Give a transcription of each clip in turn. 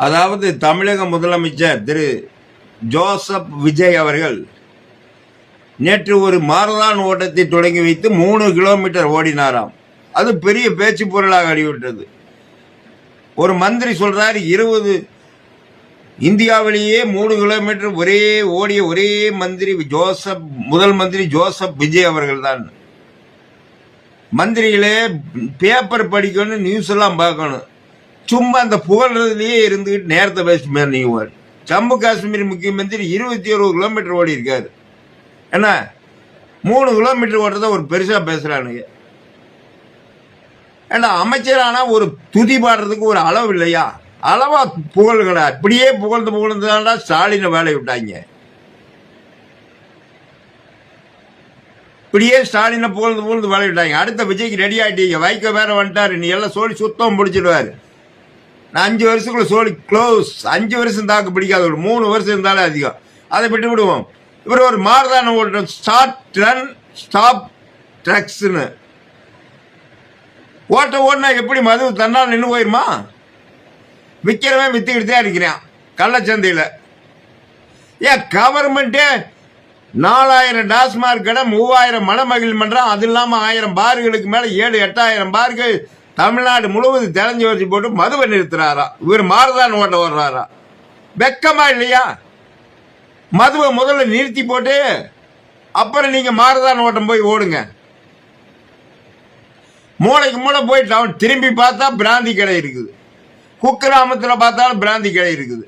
அதாவது தமிழக முதலமைச்சர் திரு ஜோசப் விஜய் அவர்கள் நேற்று ஒரு மாரதான் ஓட்டத்தை தொடங்கி வைத்து 3 கிலோமீட்டர் ஓடினாராம். அது பெரிய பேச்சு பொருளாக அடிவிட்டது. ஒரு மந்திரி சொல்றாரு, இந்தியாவிலேயே 3 கிலோமீட்டர் ஓடிய ஒரே மந்திரி முதல் மந்திரி ஜோசப் விஜய் அவர்கள் தான். மந்திரிகளே பேப்பர் படிக்கணும், நியூஸ் எல்லாம் பார்க்கணும், சும்மா அந்த புகழ்றதுலயே இருந்துகிட்டு நேரத்தை வேஸ்ட் பண்ணிக்குவார். ஜம்மு காஷ்மீர் முக்கியமந்திரி 21 கிலோமீட்டர் ஓடி இருக்காரு. என்ன 3 கிலோமீட்டர் ஓடுறத ஒரு பெருசா பேசுறானுங்க. ஏன்னா அமைச்சரானா ஒரு துதி பாடுறதுக்கு ஒரு அளவு இல்லையா? அளவா புகழ்களா? இப்படியே புகழ்ந்தாண்டா ஸ்டாலினை வேலையை விட்டாங்க. இப்படியே ஸ்டாலினை புகழ்ந்து வேலையை விட்டாங்க. அடுத்த விஜய்க்கு ரெடி ஆயிட்டீங்க. வைக்க வேற வந்துட்டாரு, நீ எல்லாம் சோழி சுத்தம் முடிச்சிடுவாரு. நான் 5 வருஷத்துக்குள்ள சோழி க்ளோஸ். 5 வருஷம் தாக்கு பிடிக்காத, ஒரு 3 வருஷம் இருந்தாலே அதிகம். அதை விட்டு விடுவோம். இவர் ஒரு மாரதான ஓட்டம், ஸ்டார்ட் ரன் ஸ்டாப் ட்ரக்ஸ்னு ஓடினா எப்படி மது தன்னால் நின்று போயிருமா? விற்கிறவன் வித்துக்கிட்டே இருக்கிறான் கள்ளச்சந்தையில். ஏன் கவர்மெண்ட்டே 4000 டாஸ்மாக் கடை, 3000 மணமகிழ் மன்றம், அது இல்லாமல் 1000 பார்களுக்கு மேலே 7-8,000 பார்கள் தமிழ்நாடு முழுவதும் தெரிஞ்சு வச்சு போட்டு மதுவை நிறுத்துறாரா? இவர் மாரதான் ஓட்ட வர்றாரா? வெக்கமா இல்லையா? மதுவை முதல்ல நிறுத்தி போட்டு அப்புறம் நீங்க மாரதான் ஓட்டம் போய் ஓடுங்க. மூளைக்கு மூளை போய் திரும்பி பார்த்தா பிராந்தி கடை இருக்குது, குக்கிராமத்தில் பார்த்தாலும் பிராந்தி கடை இருக்குது,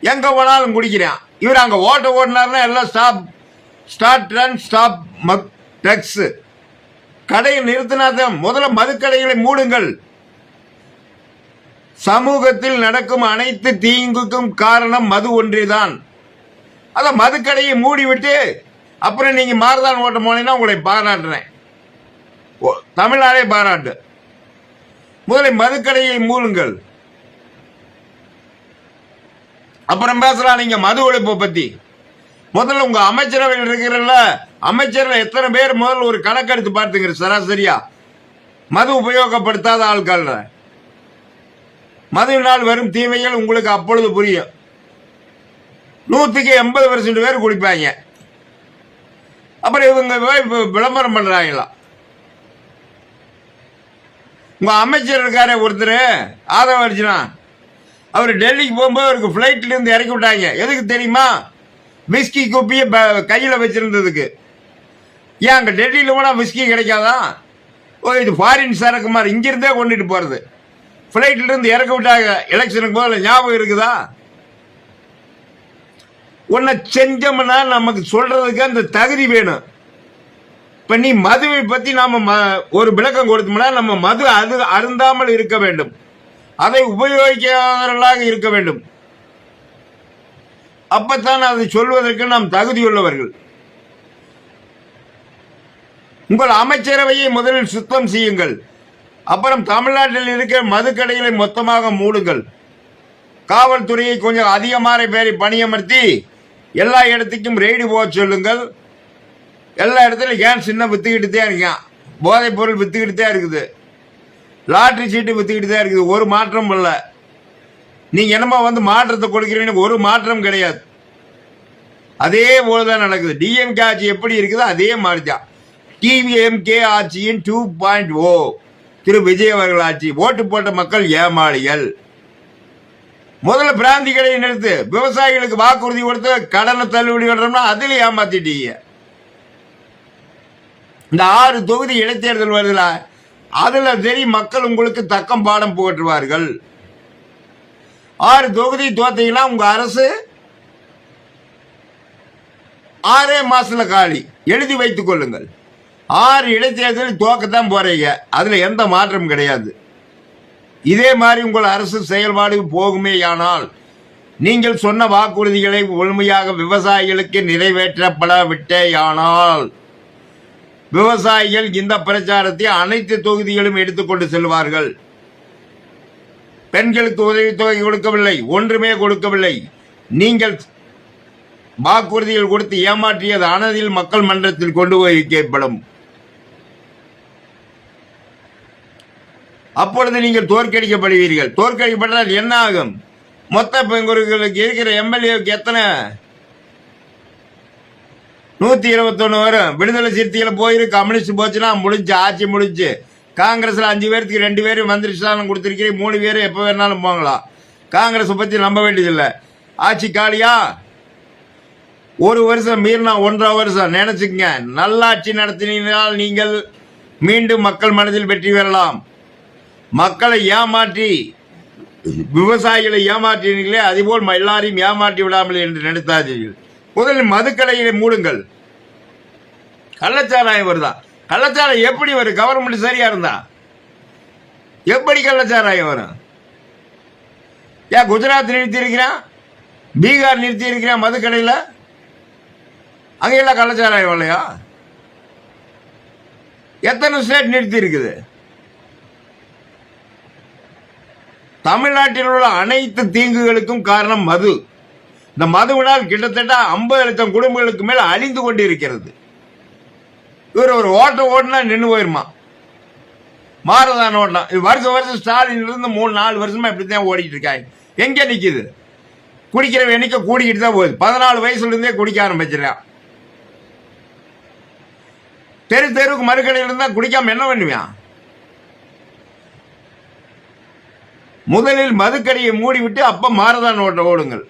எங்க போனாலும் குடிக்கிறான். இவர் அங்க ஓடினார்னா எல்லாம் ஸ்டார்ட் ரன் ஸ்டாப் ட்ரக்ஸ். கடையை நிறுத்தினாதான். முதல்ல மதுக்கடைகளை மூடுங்கள். சமூகத்தில் நடக்கும் அனைத்து தீங்குக்கும் காரணம் மது ஒன்றிதான். அத மதுக்கடையை மூடிவிட்டு அப்புறம் நீங்க மாரதான் ஓட்ட போனீங்கன்னா உங்களை பாராட்டுறேன், தமிழ்நாடே பாராட்டு. முதல்ல மதுக்கடையை மூடுங்கள், அப்புறம் பேசலாம் நீங்க மது ஒழிப்பை பத்தி. முதல்ல உங்க அமைச்சரவையில் இருக்கிறல்ல, அமைச்சர்ல எத்தனை பேர் முதல்ல ஒரு கணக்கெடுத்து பார்த்துங்க. சராசரியா மது உபயோகப்படுத்தாத ஆட்கள், மதுவினால் வரும் தீமைகள் உங்களுக்கு அப்பொழுது புரியும். 100% பேர் குடிப்பாங்க. அப்புறம் இவங்க விளம்பரம் பண்றாங்களா? உங்க அமைச்சர் இருக்காரு ஒருத்தர், ஆதவ அர்ஜுனா, அவர் டெல்லிக்கு போகும்போது அவருக்கு பிளைட்ல இருந்து இறக்கி விட்டாங்க. எதுக்கு தெரியுமா? விஸ்கி குப்பியை கையில வச்சிருந்ததுக்கு. ஏன் அங்க டெல்லியில கூட விஸ்கி கிடைக்காதா? ஓ, இது ஃபாரின் சரக்கு மாதிரி இங்கிருந்தே கொண்டுட்டு போறது. பிளைட்ல இருந்து இறக்க விட்டாங்க எலெக்ஷனுக்கு போல. ஞாபகம் இருக்குதா? உன்னை செஞ்சோம்னா நமக்கு சொல்றதுக்கு அந்த தகுதி வேணும். இப்ப நீ மதுவை பத்தி நாம ஒரு விளக்கம் கொடுத்தோம்னா, நம்ம மது அருந்தாமல் இருக்க வேண்டும், அதை உபயோகிக்காதவர்களாக இருக்க வேண்டும். அப்பத்தான் அதை சொல்வதற்கு நாம் தகுதியுள்ளவர்கள். உங்கள் அமைச்சரவையை முதலில் சுத்தம் செய்யுங்கள். அப்புறம் தமிழ்நாட்டில் இருக்கிற மதுக்கடைகளை மொத்தமாக மூடுங்கள். காவல்துறையை கொஞ்சம் அதிகமான பேரை பணியமர்த்தி எல்லா இடத்துக்கும் ரெய்டு போக சொல்லுங்கள். எல்லா இடத்துலையும் ஏன் சின்ன வித்துக்கிட்டு தான் இருக்கான், போதைப் பொருள் வித்துக்கிட்டு தான் இருக்குது, லாட்டரி சீட்டு வித்துக்கிட்டு தான் இருக்குது. ஒரு மாற்றம் இல்லை. நீங்க என்னமா மாற்றத்தை கொடுக்கிறீங்க? ஒரு மாற்றம் கிடையாது. அதே போலதான் நடக்குது. டிஎம்கே ஆட்சி எப்படி இருக்குதோ அதே மாதிரிதான் டிவிஎம்கே ஆட்சியின் 2.0 திரு விஜய் அவர்கள் ஆட்சி. ஓட்டு போட்ட மக்கள் ஏமாளிகள். முதல்ல பிராந்தி கடையை நிறுத்து. விவசாயிகளுக்கு வாக்குறுதி கொடுத்து கடனை தள்ளுபடி பண்றோம்னா அதில் ஏமாத்திட்டீங்க. இந்த 6 தொகுதி இடைத்தேர்தல் வருதுல, அதுல தெரியும் மக்கள் உங்களுக்கு தக்கம் பாடம் புகற்றுவார்கள். 6 தொகுதி தோத்தீங்கன்னா உங்க அரசு 6 மாசத்துல காலி. எழுதி வைத்துக் கொள்ளுங்கள். 6 இடைத்தேர்தலில் தோக்கத்தான் போறீங்க. அதுல எந்த மாற்றம் கிடையாது. இதே மாதிரி உங்கள் அரசு செயல்பாடு போகுமேயானால், நீங்கள் சொன்ன வாக்குறுதிகளை முழுமையாக விவசாயிகளுக்கு நிறைவேற்றப்படவிட்டேயானால், விவசாயிகள் இந்த பிரச்சாரத்தை அனைத்து தொகுதிகளும் எடுத்துக்கொண்டு செல்வார்கள். பெண்களுக்கு உதவித்தொகை கொடுக்கவில்லை, ஒன்றுமே கொடுக்கவில்லை. நீங்கள் வாக்குறுதிகள் கொடுத்து ஏமாற்றியது அனதில் மக்கள் மன்றத்தில் கொண்டு போய் வைக்கப்படும். அப்பொழுது நீங்கள் தோற்கடிக்கப்படுவீர்கள். தோற்கடிக்கப்பட்டால் என்ன ஆகும்? மொத்த பெண்களுக்கு இருக்கிற எம்எல்ஏவுக்கு எத்தனை? 121 வரும். விடுதலை சிறுத்தைகளை போயிரு, கம்யூனிஸ்ட் போச்சுன்னா முடிஞ்சு, ஆட்சி முடிஞ்சு. காங்கிரஸ்ல 5 பேருக்கு 2 பேரும் மந்திரி ஸ்தானம் கொடுத்திருக்கிறீங்க, 3 பேரும் எப்ப வேணாலும் போகலாம். காங்கிரஸ் பத்தி நம்ப வேண்டியதில்லை. ஆட்சி காலியா? 1 வருஷம் மீறினா 1.5 வருஷம் நினைச்சுக்கங்க. நல்லாட்சி நடத்தினால் நீங்கள் மீண்டும் மக்கள் மனதில் வெற்றி பெறலாம். மக்களை ஏமாற்றி, விவசாயிகளை ஏமாற்றினீர்களே, அதுபோல் எல்லாரையும் ஏமாற்றி விடாமல் என்று நினைத்தாதீர்கள். முதலில் மதுக்கடையை மூடுங்கள். கள்ளச்சாராயம் வருதா? கள்ளச்சாராயம் எப்படி வரும்? கவர்மெண்ட் சரியா இருந்தா எப்படி கள்ளச்சாராயம் வரும்? ஏன் குஜராத் நிறுத்தி இருக்கிறான், பீகார் நிறுத்தி இருக்கிறான் மதுக்கடையில்? அங்கெல்லாம் கள்ளச்சாராயம் இல்லையா? எத்தனை ஸ்டேட் நிறுத்தி இருக்குது? தமிழ்நாட்டில் உள்ள அனைத்து தீங்குகளுக்கும் காரணம் மது. இந்த மதுவினால் கிட்டத்தட்ட 50 லட்சம் குடும்பங்களுக்கு மேல அழிந்து கொண்டு இருக்கிறது. இவர் ஒரு ஓட்டுனா நின்று போயிருமா? மாரதான் ஓட்டலாம். இது வருஷம் ஸ்டாலின் இருந்து 3-4 வருஷமா இப்படித்தான் ஓடிட்டு இருக்காங்க. எங்க நிக்குது? குடிக்கிற எண்ணிக்கை கூடிக்கிட்டு தான் போகுது. 14 வயசுல இருந்தே குடிக்க ஆரம்பிச்சிடலாம். தெருவுக்கு மறுக்கடையில் இருந்தா குடிக்காம என்ன பண்ணுவான்? முதலில் மதுக்கடையை மூடிவிட்டு அப்ப மாரதான் ஓடுங்கள்.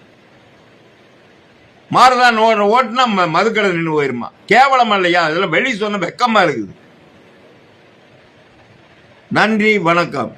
மாரதான் ஓட்டுனா மதுக்கடை நின்று போயிருமா? கேவலம் இல்லையா? அதெல்லாம் வெளி சொன்ன வெக்கமா இருக்குது. நன்றி, வணக்கம்.